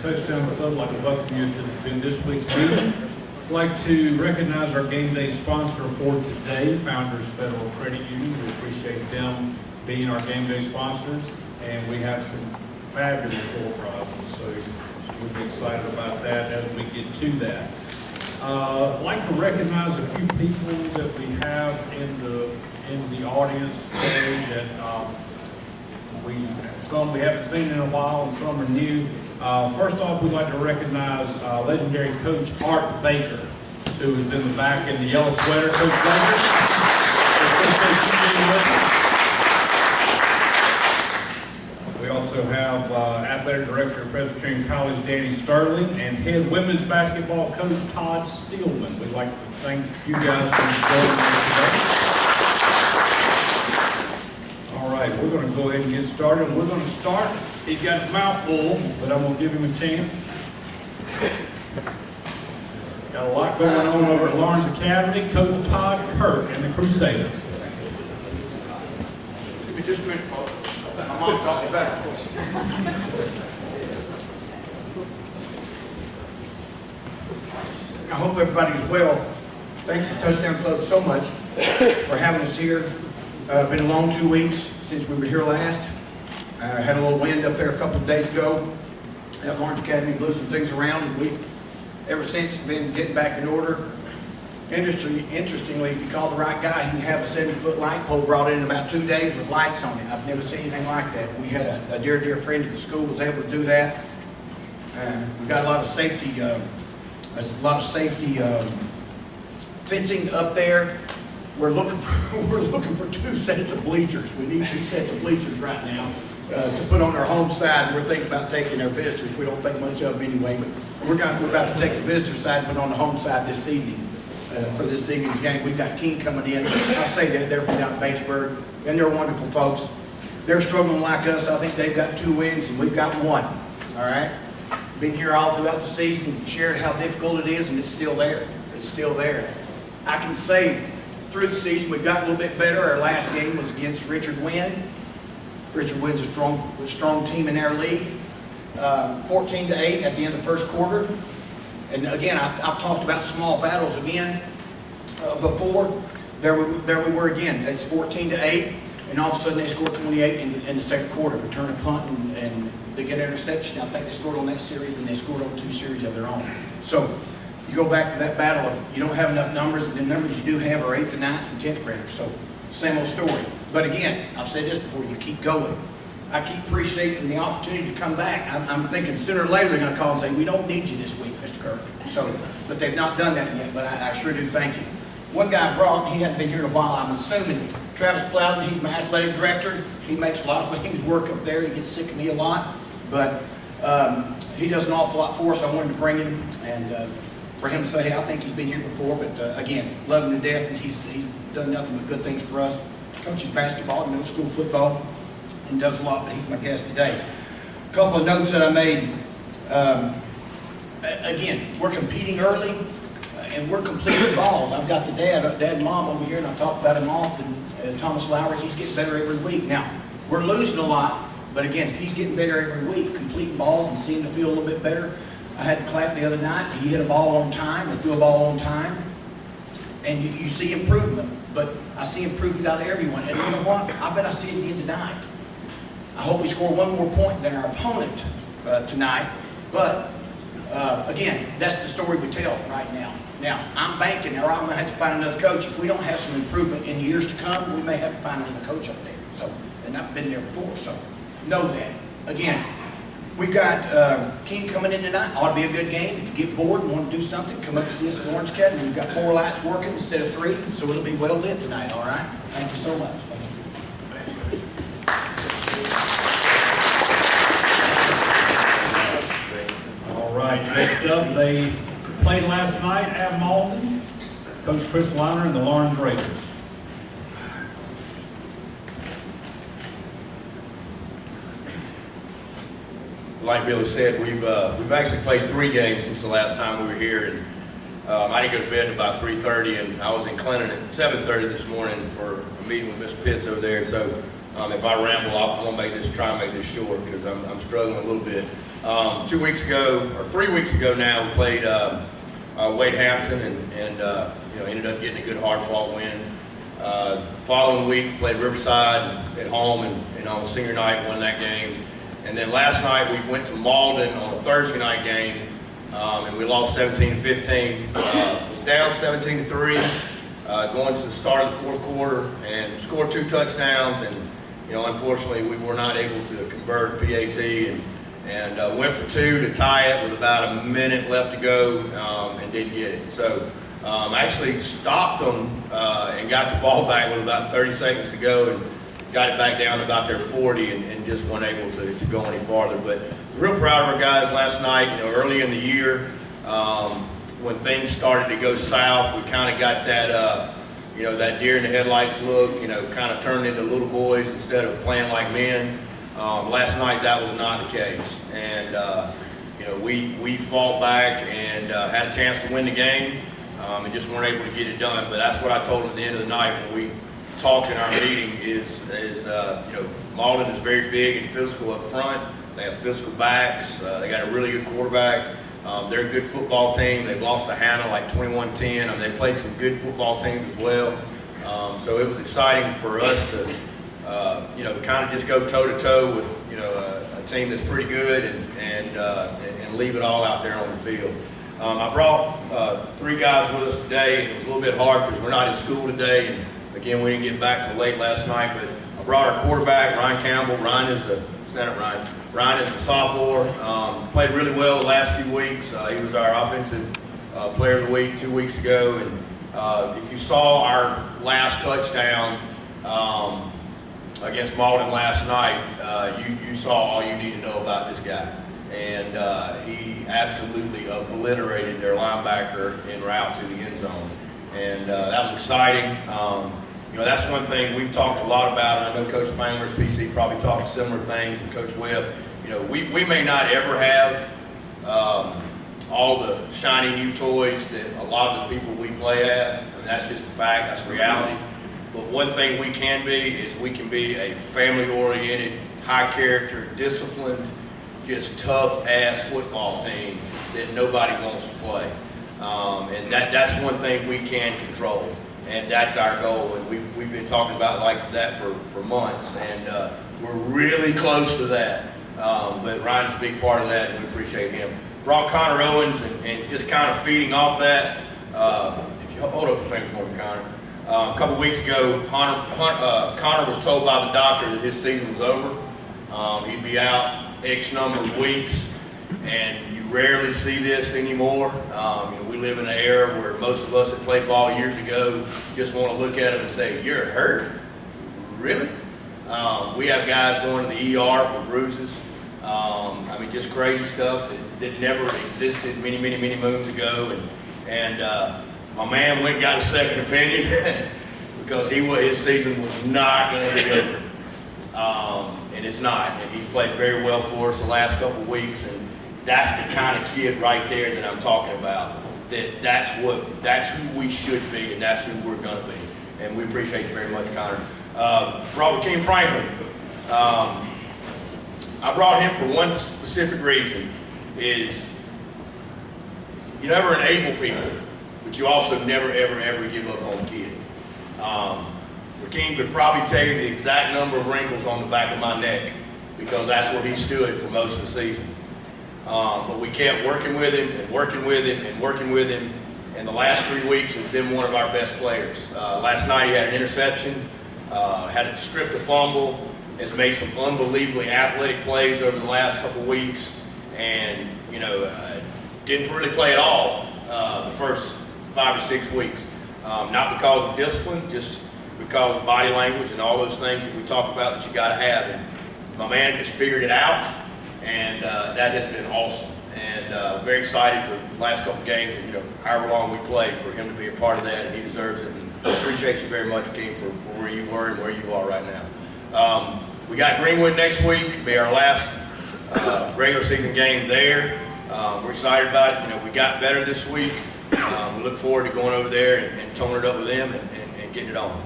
Touchdown Club, I'd like to welcome you to this week's meeting. I'd like to recognize our game day sponsor for today, Founders Federal Credit Union. We appreciate them being our game day sponsors, and we have some fabulous floor prizes, so we'll be excited about that as we get to that. I'd like to recognize a few people that we have in the audience today that some we haven't seen in a while and some are new. First off, we'd like to recognize legendary Coach Art Baker, who is in the back in the yellow sweater. Coach Baker. We also have Athletic Director of Presbyterian College, Danny Sterling, and Head Women's Basketball Coach, Todd Steelman. We'd like to thank you guys for joining us today. All right, we're going to go ahead and get started. We're going to start. He's got his mouth full, but I'm going to give him a chance. Got a lot going on over at Laurene Academy. Coach Todd Kirk and the Crusaders. Give me just a minute, folks. My mom taught me better. I hope everybody's well. Thanks to Touchdown Club so much for having us here. Been a long 2 weeks since we were here last. Had a little wind up there a couple of days ago at Laurene Academy, blew some things around, and we've ever since been getting back in order. Interestingly, if you call the right guy, he can have a 70-foot light pole brought in about 2 days with lights on it. I've never seen anything like that. We had a dear friend at the school was able to do that. We got a lot of safety, fencing up there. We're looking for 2 sets of bleachers. We need 2 sets of bleachers right now to put on our home side. We're thinking about taking our visitors. We don't think much of them anyway, but we're about to take the visitor side and put on the home side this evening for this evening's game. We've got King coming in. I say that they're from down in Batesburg, and they're wonderful folks. They're struggling like us. I think they've got 2 wins, and we've got 1. All right? Been here all throughout the season, shared how difficult it is, and it's still there. It's still there. I can say, through the season, we've got a little bit better. Our last game was against Richard Wynn. Richard Wynn's a strong team in our league. 14-8 at the end of the first quarter. And again, I've talked about small battles again before. There we were again. It's 14-8, and all of a sudden they scored 28 in the second quarter. Return a punt and they get an interception. I think they scored on that series, and they scored on 2 series of their own. So you go back to that battle of you don't have enough numbers, and the numbers you do have are 8th and 9th and 10th graders. So same old story. But again, I've said this before, you keep going. I keep appreciating the opportunity to come back. I'm thinking sooner or later they're going to call and say, we don't need you this week, Mr. Kirk. So, but they've not done that yet, but I sure do thank you. One guy brought, he hadn't been here in a while, I'm assuming, Travis Plowden, he's my athletic director. He makes a lot of things work up there. He gets sick of me a lot, but he does an awful lot for us. I wanted to bring him and for him to say, hey, I think he's been here before, but again, love him to death, and he's done nothing but good things for us. Coaches basketball, middle school football, and does a lot, but he's my guest today. A couple of notes that I made. Again, we're competing early, and we're completing balls. I've got the dad and mom over here, and I've talked about him often. Thomas Lowry, he's getting better every week. Now, we're losing a lot, but again, he's getting better every week, completing balls and seeing the field a little bit better. I had Clap the other night. He hit a ball on time, or threw a ball on time, and you see improvement. But I see improvement out of everyone. And you know what? I bet I see it again tonight. I hope we score 1 more point than our opponent tonight. But again, that's the story we tell right now. Now, I'm banking, or I'm going to have to find another coach. If we don't have some improvement in years to come, we may have to find another coach up there. So, and I've been there before, so know that. Again, we've got King coming in tonight. Ought to be a good game. If you get bored and want to do something, come up and see us at Laurene Academy. We've got 4 lights working instead of 3, so it'll be well lit tonight, all right? Thank you so much. All right, next up, they played last night at Malden. Coach Chris Liner and the Laurene Raiders. Like Billy said, we've actually played 3 games since the last time we were here, and I didn't go to bed at about 3:30, and I was in Clinton at 7:30 this morning for a meeting with Mr. Pitts over there. So if I ramble, I'm gonna try and make this short because I'm struggling a little bit. 2 weeks ago, or 3 weeks ago now, we played Wade Hampton and ended up getting a good hard-fought win. Following week, played Riverside at home and on senior night won that game. And then last night we went to Malden on a Thursday night game, and we lost 17-15. Was down 17-3 going to the start of the fourth quarter and scored 2 touchdowns. And unfortunately, we were not able to convert PAT and went for 2 to tie it with about a minute left to go and didn't get it. So actually stopped them and got the ball back with about 30 seconds to go and got it back down to about their 40 and just weren't able to go any farther. But real proud of our guys last night. Early in the year when things started to go south, we kind of got that that deer in the headlights look, kind of turned into little boys instead of playing like men. Last night that was not the case, and we fought back and had a chance to win the game, and just weren't able to get it done. But that's what I told them at the end of the night when we talked in our meeting is Malden is very big and physical up front. They have physical backs. They got a really good quarterback. They're a good football team. They've lost to Hannah like 21-10. They played some good football teams as well. So it was exciting for us to kind of just go toe-to-toe with, a team that's pretty good and leave it all out there on the field. I brought 3 guys with us today. It was a little bit hard because we're not in school today. And again, we didn't get back till late last night, but I brought our quarterback, Ryan Campbell. Ryan is a sophomore. Played really well the last few weeks. He was our offensive player of the week 2 weeks ago. And if you saw our last touchdown, against Malden last night, you saw all you need to know about this guy. And he absolutely obliterated their linebacker en route to the end zone. And that was exciting. That's one thing we've talked a lot about, and I know Coach Spangler at PC probably talked similar things, and Coach Webb. We may not ever have all the shiny new toys that a lot of the people we play have. I mean, that's just a fact, that's reality. But one thing we can be is we can be a family-oriented, high-character, disciplined, just tough-ass football team that nobody wants to play. And that's one thing we can control, and that's our goal. And we've been talking about like that for months, and we're really close to that. But Ryan's a big part of that, and we appreciate him. Brought Connor Owens, and just kind of feeding off that. If you hold up a finger for me, Connor. A couple weeks ago, Connor was told by the doctor that his season was over. He'd be out X number of weeks, and you rarely see this anymore. We live in an era where most of us that played ball years ago just want to look at him and say, "You're hurt? Really?" We have guys going to the ER for bruises. Just crazy stuff that never existed many moons ago. And my man went and got a second opinion because his season was not going to be over. And it's not. And he's played very well for us the last couple of weeks. And that's the kind of kid right there that I'm talking about. That's who we should be, and that's who we're going to be. And we appreciate you very much, Connor. Brought Rakeem Franklin. I brought him for one specific reason, is you never enable people, but you also never, ever give up on a kid. Rakeem could probably tell you the exact number of wrinkles on the back of my neck because that's where he stood for most of the season. But we kept working with him and working with him, and the last 3 weeks has been one of our best players. Last night he had an interception, had a strip to fumble, has made some unbelievably athletic plays over the last couple weeks, and didn't really play at all the first 5 or 6 weeks. Not because of discipline, just because of body language and all those things that we talk about that you got to have. And my man has figured it out, and that has been awesome. And very excited for the last couple games, and however long we play, for him to be a part of that, and he deserves it. And appreciate you very much, King, for where you were and where you are right now. We got Greenwood next week. It'll be our last regular season game there. We're excited about it. We got better this week. We look forward to going over there and toning it up with them and getting it on.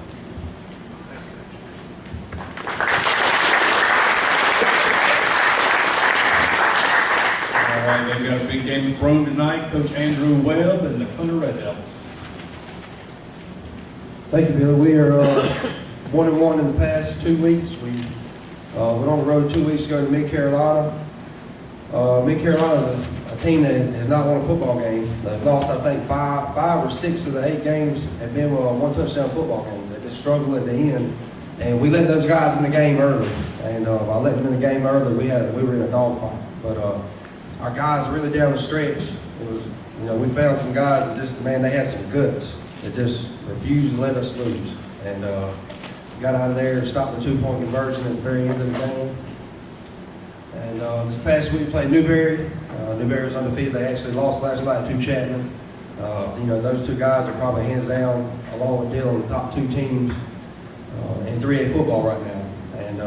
All right, they've got a big game of Rome tonight. Coach Andrew Webb and the Clinton Red Devils. Thank you, Billy. We are 1-1 in the past 2 weeks. We went on the road 2 weeks ago to Mid-Carolina. Mid-Carolina is a team that has not won a football game. They've lost, I think, five or six of the 8 games have been one-touchdown football games. They just struggled at the end. And we let those guys in the game early. And by letting them in the game early, we were in a dogfight. But our guys really down the stretch, it was, we found some guys that just, man, they had some guts that just refused to let us lose. And got out of there and stopped the 2-point conversion at the very end of the game. And this past week we played Newberry. Newberry was undefeated. They actually lost last night to Chapman. Those 2 guys are probably hands down, along with Dillon, the top 2 teams in 3A football right now. And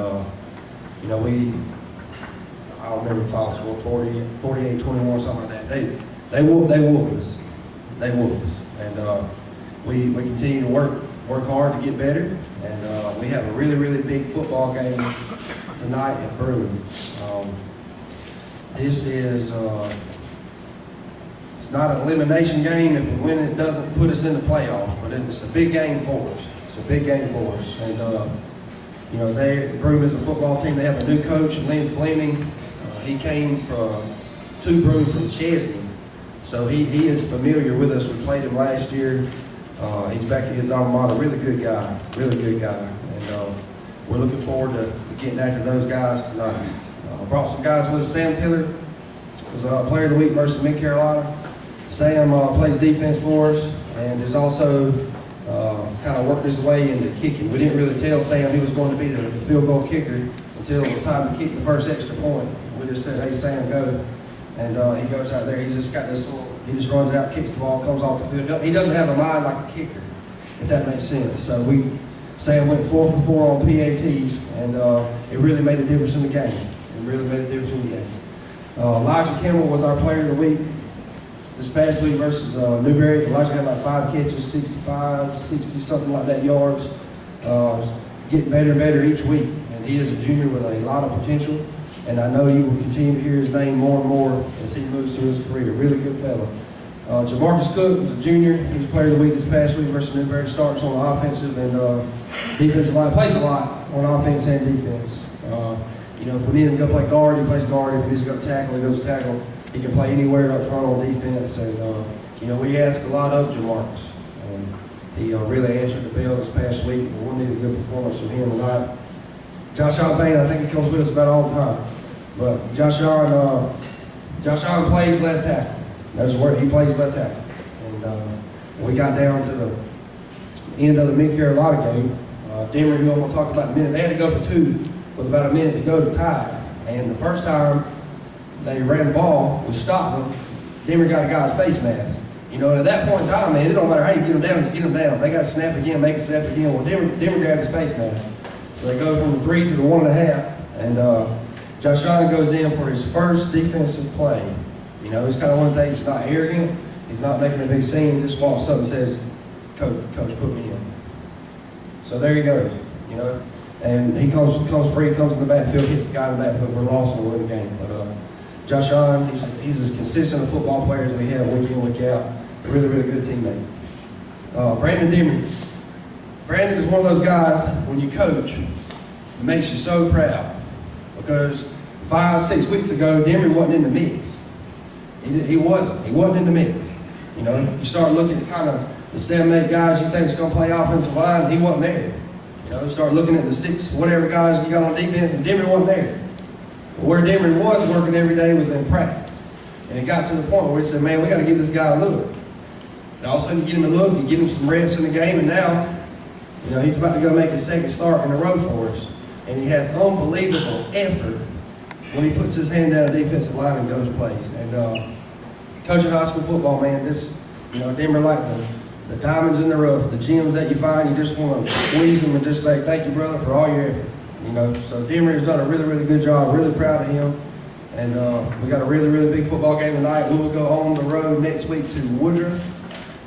I don't remember the final score, 48-21, something like that. They whooped us. They whooped us. And we continue to work hard to get better. And we have a really, really big football game tonight at Broome. This is it's not an elimination game. If we win it, doesn't put us in the playoffs, but it's a big game for us. It's a big game for us. And Broome is a football team. They have a new coach, Lynn Fleming. He came to Broome from Chesney, so he is familiar with us. We played him last year. He's back at his alma mater. Really good guy. And we're looking forward to getting after those guys tonight. Brought some guys with us. Sam Tiller was Player of the Week versus Mid-Carolina. Sam plays defense for us and is also kind of worked his way into kicking. We didn't really tell Sam he was going to be the field goal kicker until it was time to kick the first extra point. We just said, hey, Sam, go. And he goes out there. He's just got this little, he just runs out, kicks the ball, comes off the field. He doesn't have a mind like a kicker, if that makes sense. So Sam went 4 for 4 on PATs, and it really made a difference in the game. Elijah Kimmel was our Player of the Week this past week versus Newberry. Elijah had like 5 catches, 65, 60, something like that yards. Getting better and better each week. And he is a junior with a lot of potential. And I know you will continue to hear his name more and more as he moves through his career. Really good fellow. Jamarcus Cook was a junior. He was Player of the Week this past week versus Newberry. Starts on the offensive and defensive line. Plays a lot on offense and defense. If we need him to go play guard, he plays guard. If he needs to go tackle, he goes tackle. He can play anywhere up front on defense. And, we ask a lot of Jamarcus. And he really answered the bell this past week. We'll need a good performance from him tonight. Josh Allen, I think he comes with us about all the time. But Josh Allen plays left tackle. That's where he plays left tackle. And we got down to the end of the Mid-Carolina game. Denver, who I'm going to talk about in a minute, they had to go for 2 with about a minute to go to tie. And the first time they ran the ball, we stopped them. Denver got a guy's face mask. At that point in time, man, it don't matter how you get them down, just get them down. If they got to snap again, make them snap again. Well, Denver grabbed his face mask. So they go from the 3 to the 1.5. And Josh Allen goes in for his first defensive play. It's kind of one thing, he's not arrogant. He's not making a big scene. He just walks up and says, Coach, put me in. So there he goes, And he comes free, comes in the backfield, hits the guy in the backfield. We're lost and we're in the game. But Josh Allen, he's as consistent a football player as we have week in, week out. Really, really good teammate. Brandon Demery. Brandon is one of those guys, when you coach, it makes you so proud. Because 5-6 weeks ago, Demery wasn't in the mix. He wasn't in the mix. You start looking at kind of the 7-8 guys you think is going to play offensive line, he wasn't there. You start looking at the 6 whatever guys you got on defense, and Demery wasn't there. But where Demery was working every day was in practice. And it got to the point where we said, man, we got to give this guy a look. And all of a sudden you get him a look, you give him some reps in the game, and now, he's about to go make his 2nd start in a row for us. And he has unbelievable effort when he puts his hand down the defensive line and goes plays. And coaching high school football, man, Denver like the diamonds in the rough, the gems that you find, you just want to squeeze them and just say, thank you, brother, for all your effort. So Denver has done a really, really good job. Really proud of him. And we got a really, really big football game tonight. We will go on the road next week to Woodruff.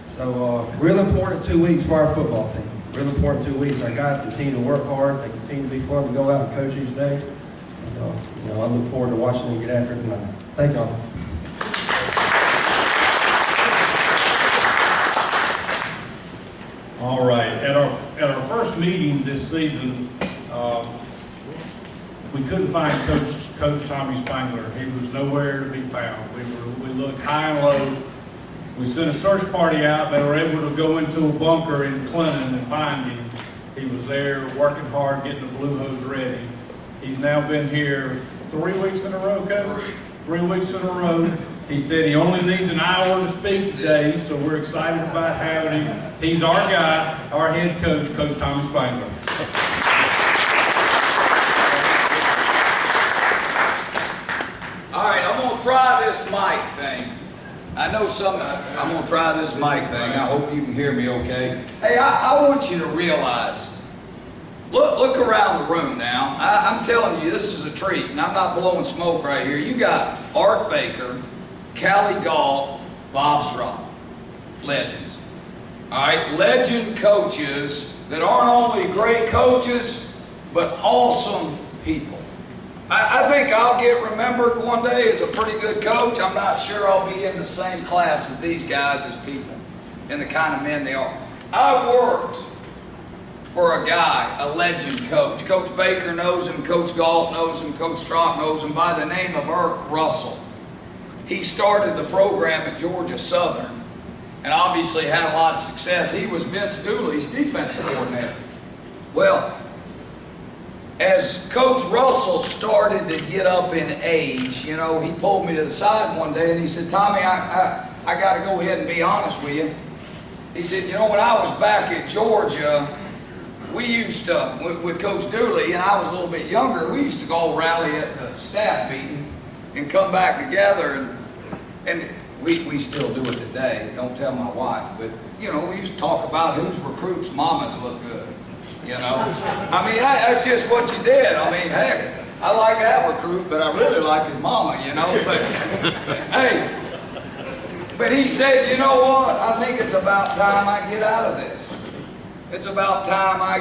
So real important 2 weeks for our football team. Real important 2 weeks. Our guys continue to work hard. They continue to be fun to go out and coach each day. And, I look forward to watching them get after it tonight. Thank y'all. All right, at our first meeting this season, we couldn't find Coach Tommy Spangler. He was nowhere to be found. We looked high and low. We sent a search party out. They were able to go into a bunker in Clinton and find him. He was there working hard, getting the blue hose ready. He's now been here 3 weeks in a row, Coach? 3 weeks in a row. He said he only needs an hour to speak today, so we're excited about having him. He's our guy, our head coach, Coach Tommy Spangler. All right, I'm gonna try this mic thing. I'm gonna try this mic thing. I hope you can hear me okay. Hey, I want you to realize, look around the room now. I'm telling you, this is a treat, and I'm not blowing smoke right here. You got Art Baker, Callie Galt, Bob Straub, legends. All right, legend coaches that aren't only great coaches, but awesome people. I think I'll get remembered one day as a pretty good coach. I'm not sure I'll be in the same class as these guys as people and the kind of men they are. I worked for a guy, a legend coach. Coach Baker knows him, Coach Galt knows him, Coach Straub knows him by the name of Irk Russell. He started the program at Georgia Southern and obviously had a lot of success. He was Vince Dooley's defensive coordinator. Well, as Coach Russell started to get up in age, you know, he pulled me to the side one day and he said, Tommy, I got to go ahead and be honest with you. He said, you know, when I was back at Georgia, we used to, with Coach Dooley, and I was a little bit younger, we used to go rally at the staff meeting and come back together, and we still do it today. Don't tell my wife, but, you know, we used to talk about whose recruits' mamas look good. You know, I mean, that's just what you did. I mean, heck, I like that recruit, but I really like his mama, you know. But hey, but he said, you know what? I think it's about time I get out of this. It's about time I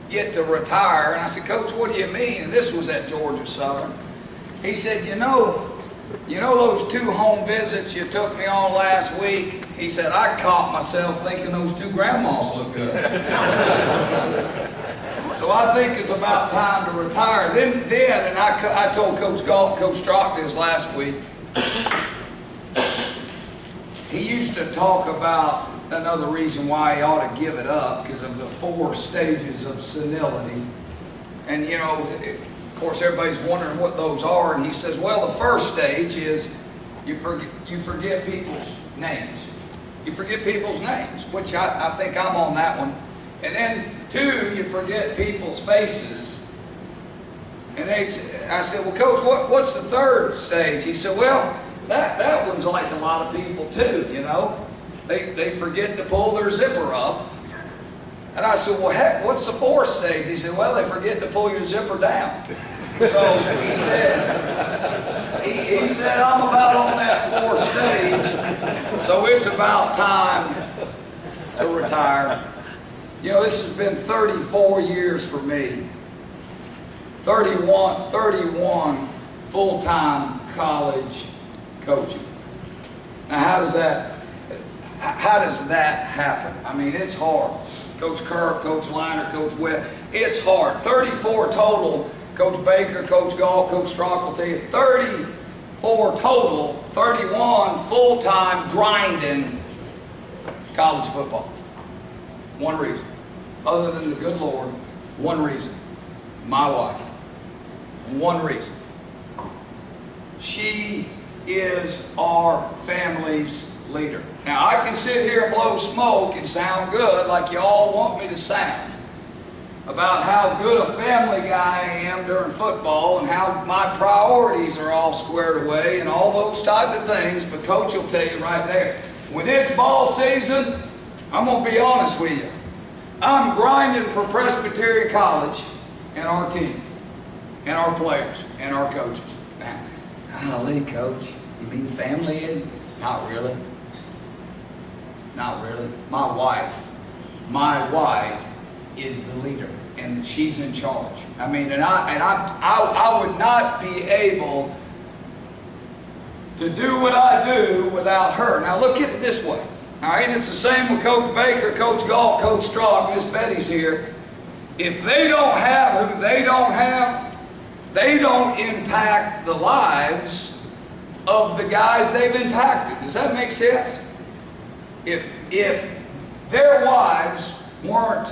get to retire. And I said, Coach, what do you mean? And this was at Georgia Southern. He said, you know those 2 home visits you took me on last week? He said, I caught myself thinking those 2 grandmas look good. So I think it's about time to retire. Then and I told Coach Galt, Coach Straub this last week, he used to talk about another reason why he ought to give it up, because of the 4 stages of senility. And you know, of course, everybody's wondering what those are, and he says, well, the first stage is you forget people's names. You forget people's names, which I think I'm on that one. And then 2, you forget people's faces. And I said, well, Coach, what's the 3rd stage? He said, well, that one's like a lot of people too, you know. They forget to pull their zipper up. And I said, well, heck, what's the 4th stage? He said, well, they forget to pull your zipper down. So he said, I'm about on that 4th stage. So it's about time to retire. You know, this has been 34 years for me. 31 full-time college coaching. Now, how does that happen? I mean, it's hard. Coach Kirk, Coach Liner, Coach Webb, it's hard. 34 total. Coach Baker, Coach Galt, Coach Straub will tell you, 34 total, 31 full-time grinding college football. One reason. Other than the good Lord, one reason. My wife. One reason. She is our family's leader. Now, I can sit here and blow smoke and sound good like you all want me to sound about how good a family guy I am during football and how my priorities are all squared away and all those type of things, but Coach will tell you right there, when it's ball season, I'm going to be honest with you. I'm grinding for Presbyterian College and our team and our players and our coaches. Now, golly, Coach, you mean family in? Not really. Not really. My wife is the leader, and she's in charge. I mean, and I would not be able to do what I do without her. Now look at it this way. All right, it's the same with Coach Baker, Coach Galt, Coach Strock, Miss Betty's here. If they don't have who they don't have, they don't impact the lives of the guys they've impacted. Does that make sense? If their wives weren't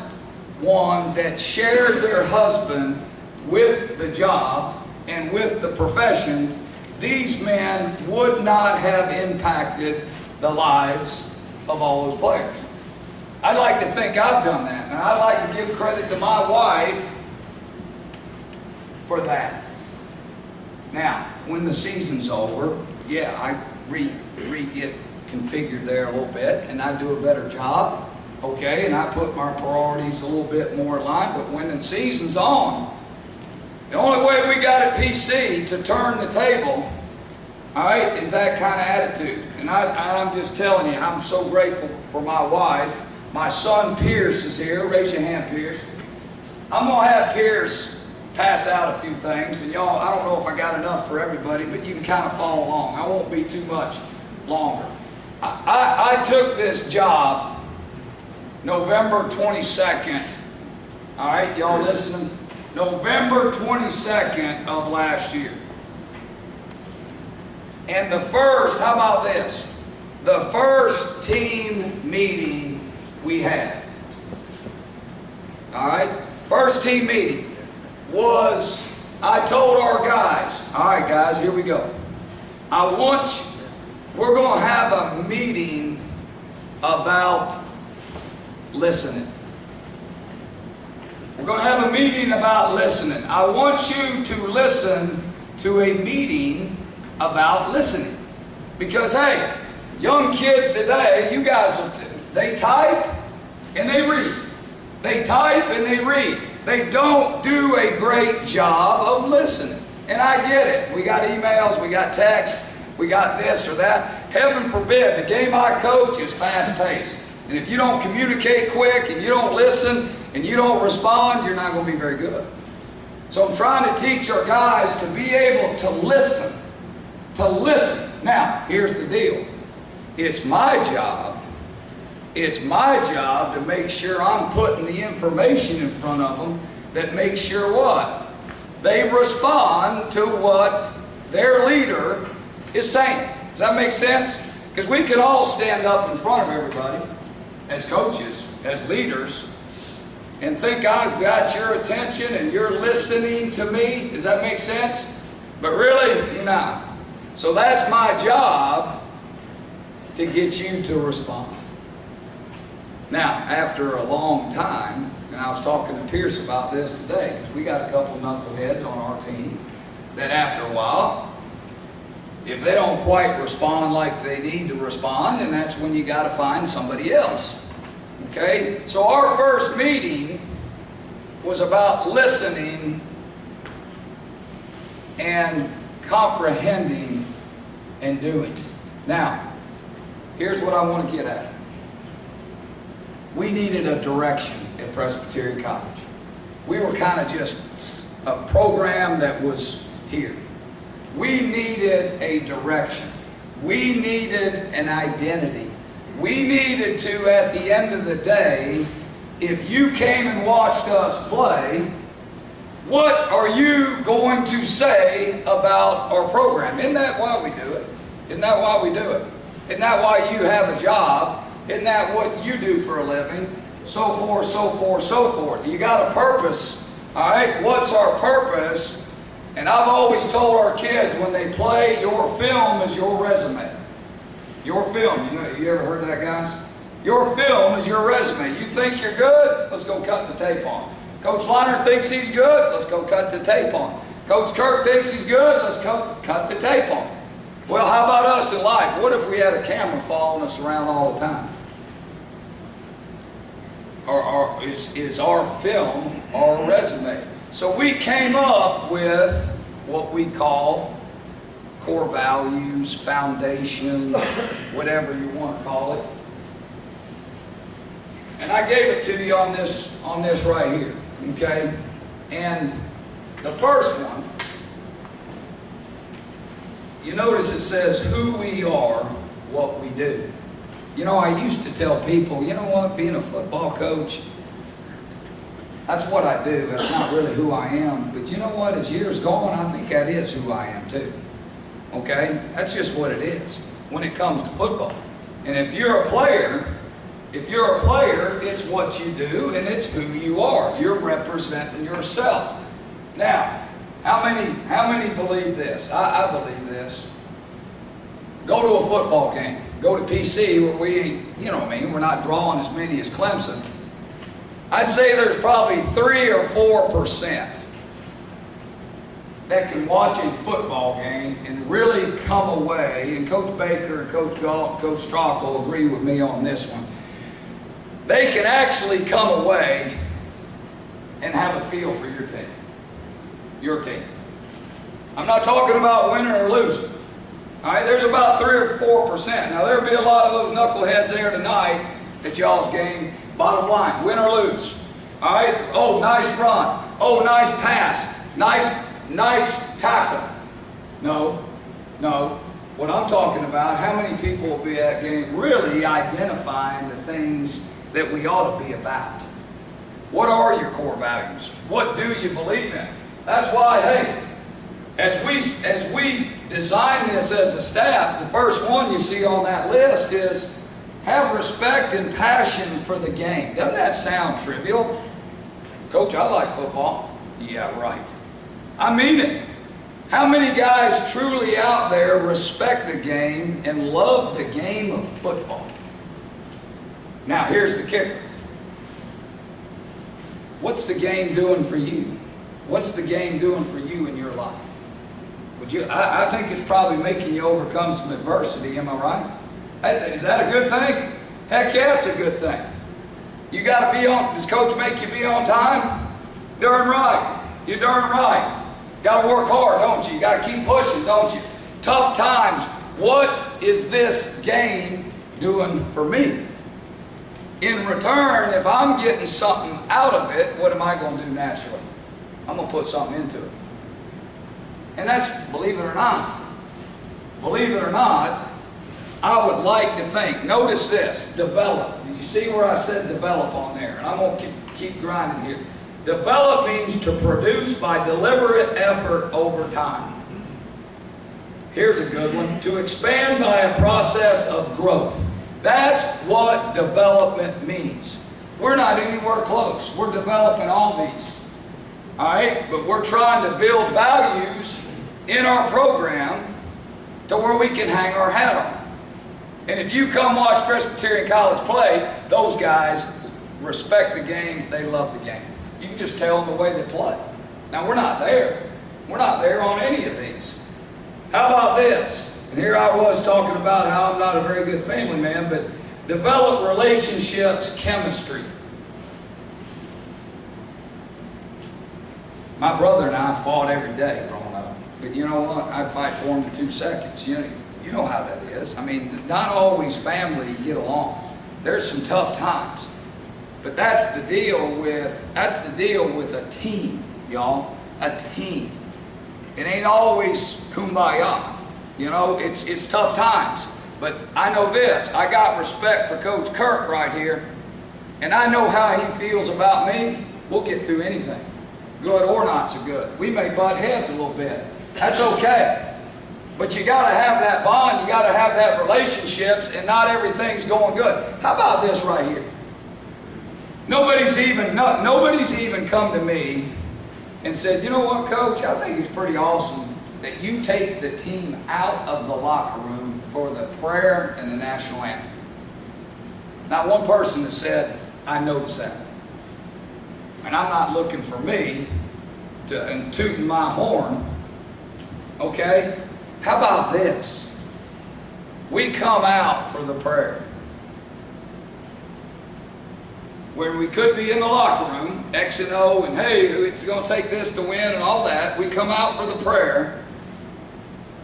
one that shared their husband with the job and with the profession, these men would not have impacted the lives of all those players. I'd like to think I've done that, and I'd like to give credit to my wife for that. Now, when the season's over, yeah, I get configured there a little bit, and I do a better job, okay, and I put my priorities a little bit more in line, but when the season's on, the only way we got at PC to turn the table, all right, is that kind of attitude. And I'm just telling you, I'm so grateful for my wife. My son Pierce is here. Raise your hand, Pierce. I'm going to have Pierce pass out a few things. And y'all, I don't know if I got enough for everybody, but you can kind of follow along. I won't be too much longer. I took this job November 22nd. All right, y'all listening? November 22nd of last year. And the first, how about this? The first team meeting we had, all right? First team meeting was, I told our guys, all right guys, here we go. We're going to have a meeting about listening. We're going to have a meeting about listening. I want you to listen to a meeting about listening. Because, hey, young kids today, you guys, they type and they read. They type and they read. They don't do a great job of listening. And I get it. We got emails, we got texts, we got this or that. Heaven forbid, the game I coach is fast-paced. And if you don't communicate quick and you don't listen and you don't respond, you're not going to be very good. So I'm trying to teach our guys to be able to listen. To listen. Now, here's the deal. It's my job to make sure I'm putting the information in front of them that makes sure what? They respond to what their leader is saying. Does that make sense? Because we can all stand up in front of everybody as coaches, as leaders, and think I've got your attention and you're listening to me. Does that make sense? But really, no. So that's my job to get you to respond. Now, after a long time, and I was talking to Pierce about this today, because we got a couple of knuckleheads on our team that after a while, if they don't quite respond like they need to respond, then that's when you got to find somebody else. Okay? So our first meeting was about listening and comprehending and doing. Now, here's what I want to get at. We needed a direction at Presbyterian College. We were kind of just a program that was here. We needed a direction. We needed an identity. We needed to, at the end of the day, if you came and watched us play, what are you going to say about our program? Isn't that why we do it? Isn't that why we do it? Isn't that why you have a job? Isn't that what you do for a living? So forth, so forth, so forth. You got a purpose, all right? What's our purpose? And I've always told our kids when they play, your film is your resume. Your film, you ever heard that, guys? Your film is your resume. You think you're good? Let's go cut the tape on. Coach Laurene thinks he's good? Let's go cut the tape on. Coach Kirk thinks he's good? Let's go cut the tape on. Well, how about us in life? What if we had a camera following us around all the time? Or is our film our resume? So we came up with what we call core values, foundation, whatever you want to call it. And I gave it to you on this right here, okay? And the first one, you notice it says who we are, what we do. You know, I used to tell people, you know what, being a football coach, that's what I do. That's not really who I am. But you know what, as years go on, I think that is who I am too. Okay? That's just what it is when it comes to football. And if you're a player, it's what you do and it's who you are. You're representing yourself. Now, how many believe this? I believe this. Go to a football game. Go to PC where we ain't, you know what I mean, we're not drawing as many as Clemson. I'd say there's probably 3 or 4% that can watch a football game and really come away, and Coach Baker and Coach Galt, Coach Strock will agree with me on this one. They can actually come away and have a feel for your team. Your team. I'm not talking about winning or losing. All right, there's about 3 or 4%. Now, there'll be a lot of those knuckleheads there tonight at y'all's game. Bottom line, win or lose. All right, oh, nice run. Oh, nice pass. Nice tackle. No. What I'm talking about, how many people will be at game really identifying the things that we ought to be about? What are your core values? What do you believe in? That's why, hey, as we design this as a staff, the first one you see on that list is have respect and passion for the game. Doesn't that sound trivial? Coach, I like football. Yeah, right. I mean it. How many guys truly out there respect the game and love the game of football? Now, here's the kicker. What's the game doing for you? What's the game doing for you in your life? I think it's probably making you overcome some adversity, am I right? Is that a good thing? Heck yeah, it's a good thing. You got to be on, does Coach make you be on time? Darn right. You're darn right. Got to work hard, don't you? You got to keep pushing, don't you? Tough times. What is this game doing for me? In return, if I'm getting something out of it, what am I going to do naturally? I'm going to put something into it. And that's, believe it or not, I would like to think, notice this, develop. Did you see where I said develop on there? And I'm going to keep grinding here. Develop means to produce by deliberate effort over time. Here's a good one. To expand by a process of growth. That's what development means. We're not anywhere close. We're developing all these. All right? But we're trying to build values in our program to where we can hang our hat on. And if you come watch Presbyterian College play, those guys respect the game, they love the game. You can just tell them the way they play. Now, we're not there. We're not there on any of these. How about this? And here I was talking about how I'm not a very good family man, but develop relationships, chemistry. My brother and I fought every day growing up. But you know what? I'd fight for him in 2 seconds. You know how that is. I mean, not always family get along. There's some tough times. But that's the deal with a team, y'all. A team. It ain't always kumbaya. You know, it's tough times. But I know this. I got respect for Coach Kirk right here. And I know how he feels about me. We'll get through anything. Good or not so good. We may butt heads a little bit. That's okay. But you got to have that bond. You got to have that relationships, and not everything's going good. How about this right here? Nobody's even come to me and said, you know what, Coach? I think it's pretty awesome that you take the team out of the locker room for the prayer and the national anthem. Not one person has said, I noticed that. And I'm not looking for me and tooting my horn. Okay? How about this? We come out for the prayer. Where we could be in the locker room, X and O, and hey, it's going to take this to win and all that. We come out for the prayer,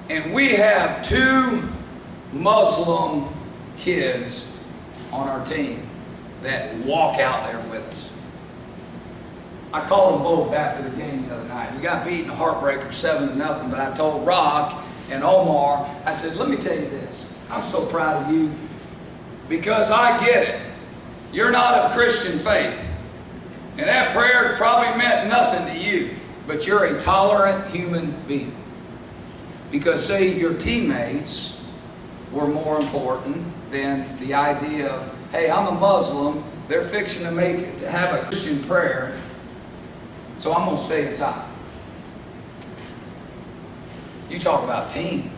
and we have 2 Muslim kids on our team that walk out there with us. I called them both after the game the other night. We got beaten a heartbreaker 7-0, but I told Rock and Omar, I said, let me tell you this. I'm so proud of you. Because I get it. You're not of Christian faith. And that prayer probably meant nothing to you. But you're a tolerant human being. Because, see, your teammates were more important than the idea of, hey, I'm a Muslim, they're fixing to have a Christian prayer, so I'm going to stay inside. You talk about team.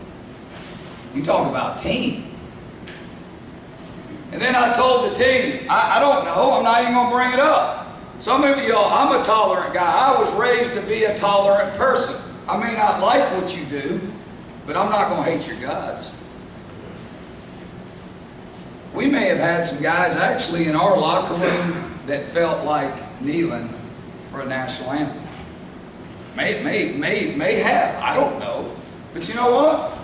You talk about team. And then I told the team, I don't know, I'm not even going to bring it up. Some of y'all, I'm a tolerant guy. I was raised to be a tolerant person. I may not like what you do, but I'm not going to hate your gods. We may have had some guys actually in our locker room that felt like kneeling for a national anthem. May have, I don't know. But you know what?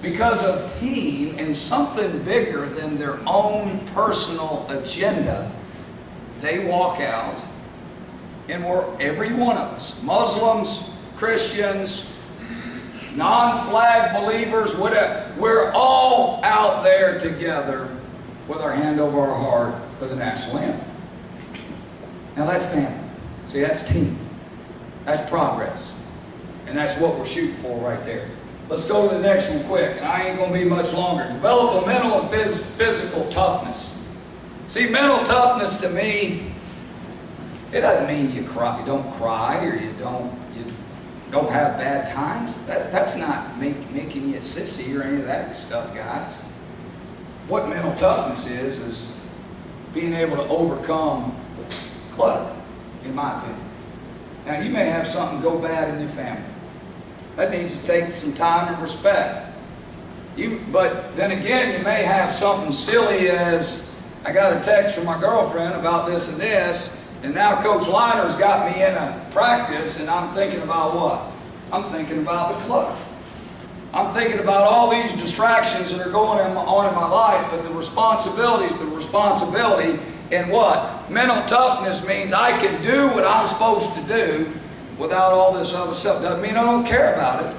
Because of team and something bigger than their own personal agenda, they walk out, and every one of us, Muslims, Christians, non-flag believers, whatever, we're all out there together with our hand over our heart for the national anthem. Now that's family. See, that's team. That's progress. And that's what we're shooting for right there. Let's go to the next one quick, and I ain't going to be much longer. Develop a mental and physical toughness. See, mental toughness to me, it doesn't mean you don't cry, or you don't have bad times. That's not making you a sissy or any of that stuff, guys. What mental toughness is being able to overcome clutter, in my opinion. Now, you may have something go bad in your family. That needs to take some time and respect. But then again, you may have something silly as, I got a text from my girlfriend about this and this, and now Coach Liner's got me in a practice, and I'm thinking about what? I'm thinking about the clutter. I'm thinking about all these distractions that are going on in my life, but the responsibility is the responsibility. And what? Mental toughness means I can do what I'm supposed to do without all this other stuff. Doesn't mean I don't care about it.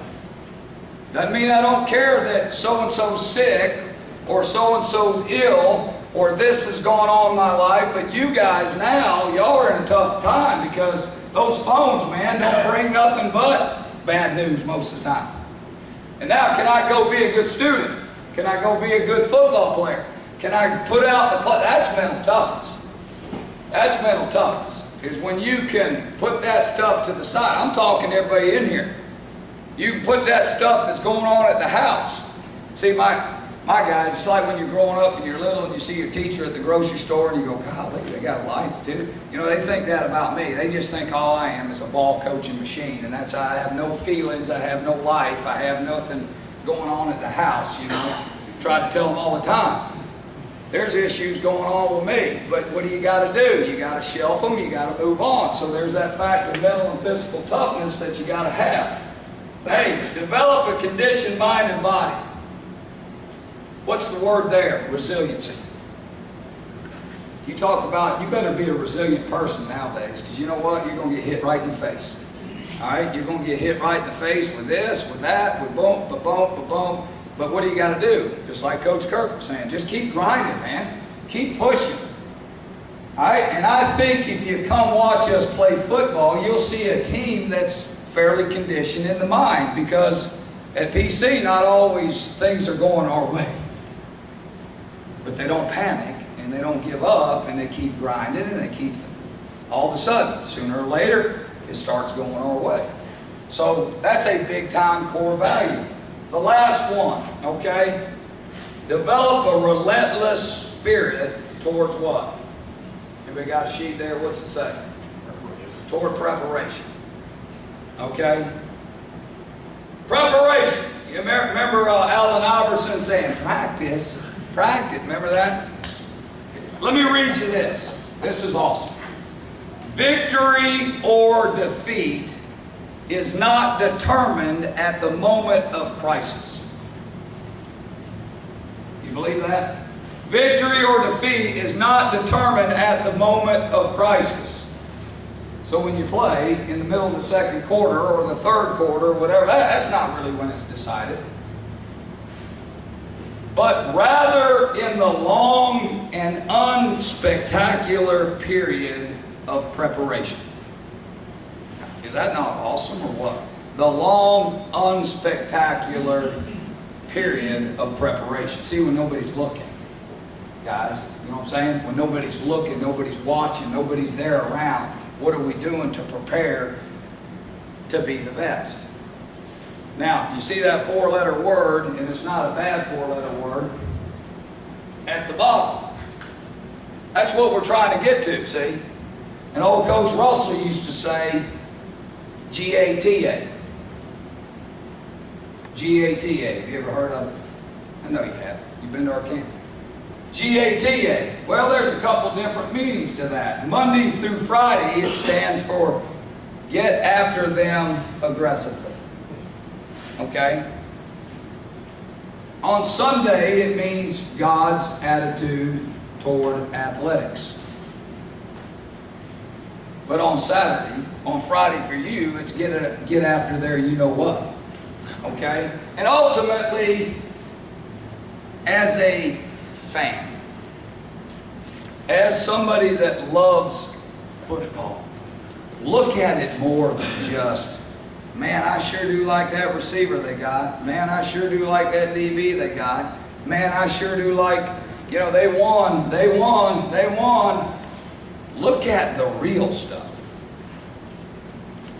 Doesn't mean I don't care that so-and-so's sick, or so-and-so's ill, or this is going on in my life. But you guys now, y'all are in a tough time because those phones, man, don't bring nothing but bad news most of the time. And now, can I go be a good student? Can I go be a good football player? Can I put out the clutter? That's mental toughness. That's mental toughness. Is when you can put that stuff to the side. I'm talking to everybody in here. You can put that stuff that's going on at the house. See, my guys, it's like when you're growing up and you're little and you see your teacher at the grocery store and you go, golly, they got a life too. You know, they think that about me. They just think all I am is a ball coaching machine, and that's, I have no feelings, I have no life, I have nothing going on at the house, you know. Try to tell them all the time. There's issues going on with me, but what do you got to do? You got to shelf them, you got to move on. So there's that fact of mental and physical toughness that you got to have. Hey, develop a conditioned mind and body. What's the word there? Resiliency. You talk about, you better be a resilient person nowadays, because you know what? You're going to get hit right in the face. All right? You're going to get hit right in the face with this, with that, with boom, ba-boom, ba-boom. But what do you got to do? Just like Coach Kirk was saying, just keep grinding, man. Keep pushing. All right? And I think if you come watch us play football, you'll see a team that's fairly conditioned in the mind, because at PC, not always things are going our way. But they don't panic, and they don't give up, and they keep grinding, and they keep, all of a sudden, sooner or later, it starts going our way. So that's a big time core value. The last one, okay? Develop a relentless spirit towards what? Anybody got a sheet there? What's it say? Toward preparation. Okay? Preparation. You remember Allen Iverson saying, practice, practice. Remember that? Let me read you this. This is awesome. Victory or defeat is not determined at the moment of crisis. You believe that? Victory or defeat is not determined at the moment of crisis. So when you play in the middle of the second quarter or the third quarter or whatever, that's not really when it's decided. but rather in the long and unspectacular period of preparation. Is that not awesome or what? The long, unspectacular period of preparation. See, when nobody's looking, guys, you know what I'm saying? When nobody's looking, nobody's watching, nobody's there around, what are we doing to prepare to be the best? Now, you see that four-letter word, and it's not a bad four-letter word, at the bottom. That's what we're trying to get to, see? And old Coach Russell used to say, G-A-T-A. G-A-T-A. Have you ever heard of it? I know you have. You've been to our camp. G-A-T-A. Well, there's a couple different meanings to that. Monday through Friday, it stands for get after them aggressively. Okay? On Sunday, it means God's attitude toward athletics. But on Saturday, on Friday for you, it's get after their you know what. Okay? And ultimately, as a fan, as somebody that loves football, look at it more than just, man, I sure do like that receiver they got. Man, I sure do like that DB they got. Man, I sure do like, you know, they won. Look at the real stuff.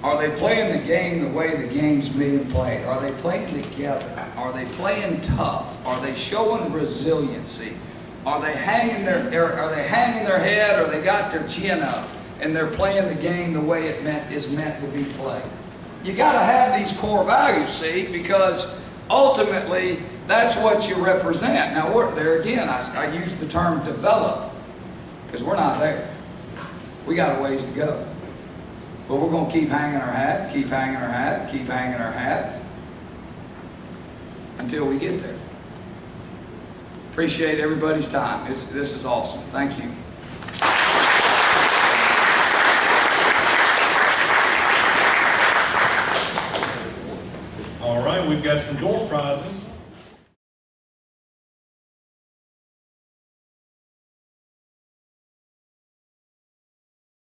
Are they playing the game the way the game's being played? Are they playing together? Are they playing tough? Are they showing resiliency? Are they hanging their head, or they got their chin up and they're playing the game the way it is meant to be played? You got to have these core values, see, because ultimately that's what you represent. Now, there again, I use the term develop because we're not there. We got a ways to go. But we're going to keep hanging our hat, keep hanging our hat, keep hanging our hat until we get there. Appreciate everybody's time. This is awesome. Thank you. All right, we've got some door prizes.